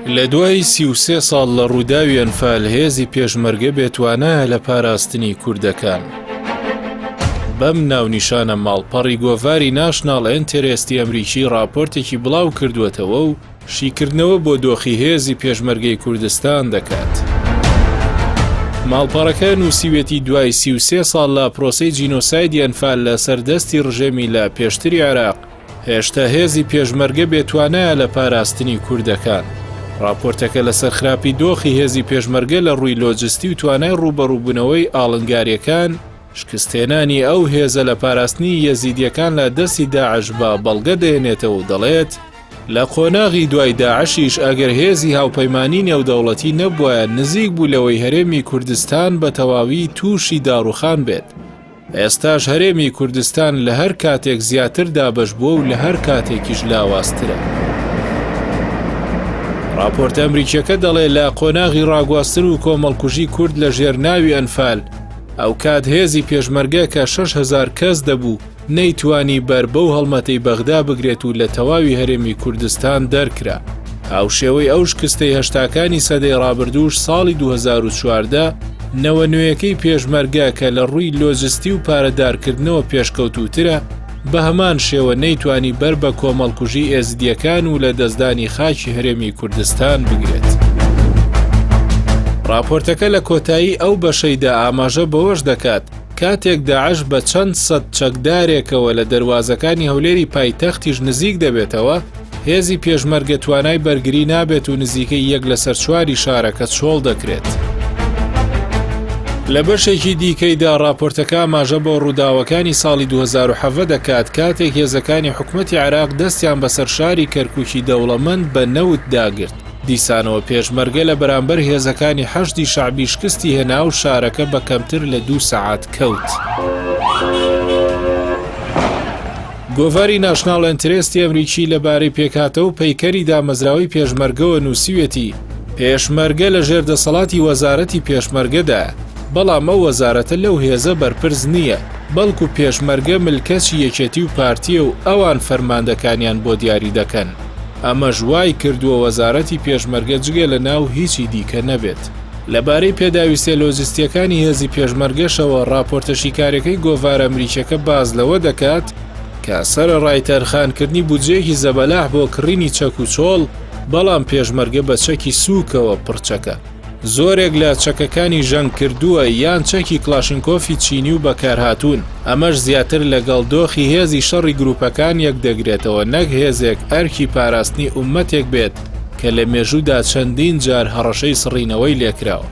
لە دوای 33 ساڵ لە ڕووداوی ئەنفال هێزی پێشمەرگە بێتوانایە لە پاراستنی کوردەکان. بەم ناونیشانە ماڵپەڕی گۆڤاری ناشناڵ ئینتێرێستی ئەمریکی راپۆرتێکی بڵاو کردووەتەوە و شیکردنەوە بۆ دۆخی هێزی پێشمەرگەی کوردستان دەکات. ماڵپەڕەکە نووسیوێتی دوای 33 ساڵ لە پرۆسەی جینۆسایدی ئەنفال لە سەردەستی ڕژێمی لە پێشتری عێراق هێشتا هێزی پێشمەرگە بێتوانایە لە پاراستنی کوردەکان. راپۆرتەکە لەسەر خراپی دۆخی هێزی پێشمەرگە لە ڕووی لۆجستی و توانای ڕوبەڕووبوونەوەی ئاڵنگاریەکان شکستێنانی ئەو هێزە لە پاراستنی یەزیدیەکان لە دەستی داعش بە بەڵگە دێنێتەوە و دەڵێت لە قۆناغی دوای داعشیش ئەگەر هێزی هاوپەیمانی نێودەوڵەتی نەبووە نزیک بوو لەوەی هەرێمی کوردستان بە تەواوی تووشی داڕوخان بێت. ئێستاش هەرێمی کوردستان لە هەر کاتێک زیاتر دابەش بووە و لە هەر کاتێکیش لاوازترە. راپۆرتە ئەمریکیەکە دەڵێ لە قۆناغی ڕاگواستن و کۆمەڵکوژی کورد لە ژێرناوی ئەنفال ئەو کات هێزی پێشمەرگە کە 6,000 کەس دەبوو نەیتوانی بەر بەو هەڵمەتەی بەغدا بگرێت و لە تەواوی هەرێمی کوردستان دەرکرا. هاوشێوەی ئەو شکستەی هەشتاکانی سەدەی ڕابردووش ساڵی 2014 نەوە نوێیەکەی پێشمەرگە کە لە ڕووی لۆجستی و پارەدارکردنەوە پێشکەوتوترە بە هەمان شێوە نەیتوانی بەر بە کۆمەڵکوژی ئێزدیەکان و لە دەستدانی خاکی هەرێمی کوردستان بگرێت. راپۆرتەکە لە کۆتایی ئەو بەشەیدا ئاماژە بەوەش دەکات کاتێک داعش بە چەند سەد چەکدارێکەوە لە دەواازەکانی هەولێری پایتەختیش نزیک دەبێتەوە هێزی پێشمەرگە توانای بەرگری نابێت و نزیکەی 1 لە سەر 4 شارەکە چۆڵ دەکرێت. لە بەشێکی دیکەیدا راپۆرتەکە ئاماژە بۆ ڕووداوەکانی ساڵی 2007 دەکات کاتێک هێزەکانی حکومەتی عێراق دەستیان بەسەر شاری کەرکووکی دەوڵەمەند بە نەوت داگرت. دیسانەوە پێشمەرگە لە بەرامبەر هێزەکانی حەشدی شعبی شکستی هێنا و شارەکە بە کەمتر لە 2 سەعات کەوت. گۆڤاری ناشناڵ ئینتێرێستی ئەمریکی لەبارەی پێکهاتە و پەیکەری دامەزراوەی پێشمەرگەوە نووسیوێتی پێشمەرگە لە ژێردەسەڵاتی وەزارەتی پێشمەرگەدا، بەڵام ئەو وەزارەتە لەو هێزە بەرپرس نییە، بەڵکو پێشمەرگە ملکەچی یەکێتی و پارتیە و ئەوان فەرماندەکانیان بۆ دیاری دەکەن. ئەمە ژوای کردووە وەزارەتی پێشمەرگە جگە لە ناو هیچی دیکە نەبێت. لەبارەی پێداویستە لۆجستیەکانی هێزی پێشمەرگەشەوە راپۆرتە شیکارەکەی گۆڤار ئەمریکیەکە باز لەوە دەکات کە سەرەڕای تەرخانکردنی بودجەیەکی زەبەلاح بۆ کڕینی چەک و چۆڵ، بەڵام پێشمەرگە بە چەکی سووکەوە پڕچەکە. زۆرێک لە چەکەکانی ژەنگ کردووە یان چەکی کلاشینکۆفی چینی و بەکارهاتوون. ئەمەش زیاتر لەگەڵ دۆخی هێزی شەڕی گروپەکان یەک دەگرێتەوە نەک هێزێک ئەرکی پاراستنی ئومەتێک بێت کە لە مێژوودا چەندین جار هەڕەشەی سڕینەوەی لێکراوە.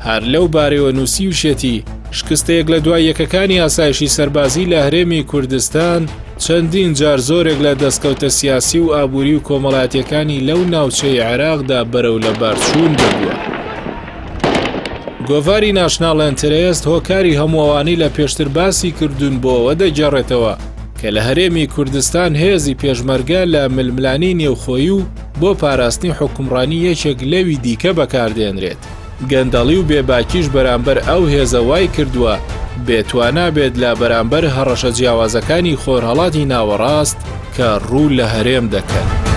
هەر لەو بارەوە نووسی وشێتی شکستەیەک لە دوای یەکەکانی ئاسایشی سەربازی لە هەرێمی کوردستان چەندین جار زۆرێک لە دەستکەوتە سیاسی و ئابووری و کۆمەڵاتیەکانی لەو ناوچەی عێراقدا بەرەو لە بارچوون دەبووە. گۆڤاری ناشناڵ ئینتێرێست هۆکاری هەمووەوانی لە پێشتر باسی کردوون بۆ ئەوە دەجێڕێتەوە کە لە هەرێمی کوردستان هێزی پێشمەرگە لە ململانی نێوخۆیی و بۆ پاراستنی حکومڕانی یەکێک لەوی دیکە بەکاردێنرێت. گەندەڵی و بێباکیش بەرامبەر ئەو هێزە وای کردووە بێتوانە بێت لە بەرامبەر هەڕەشە جیاوازەکانی خۆرهەڵاتی ناوەڕاست کە ڕوو لە هەرێم دەکەن.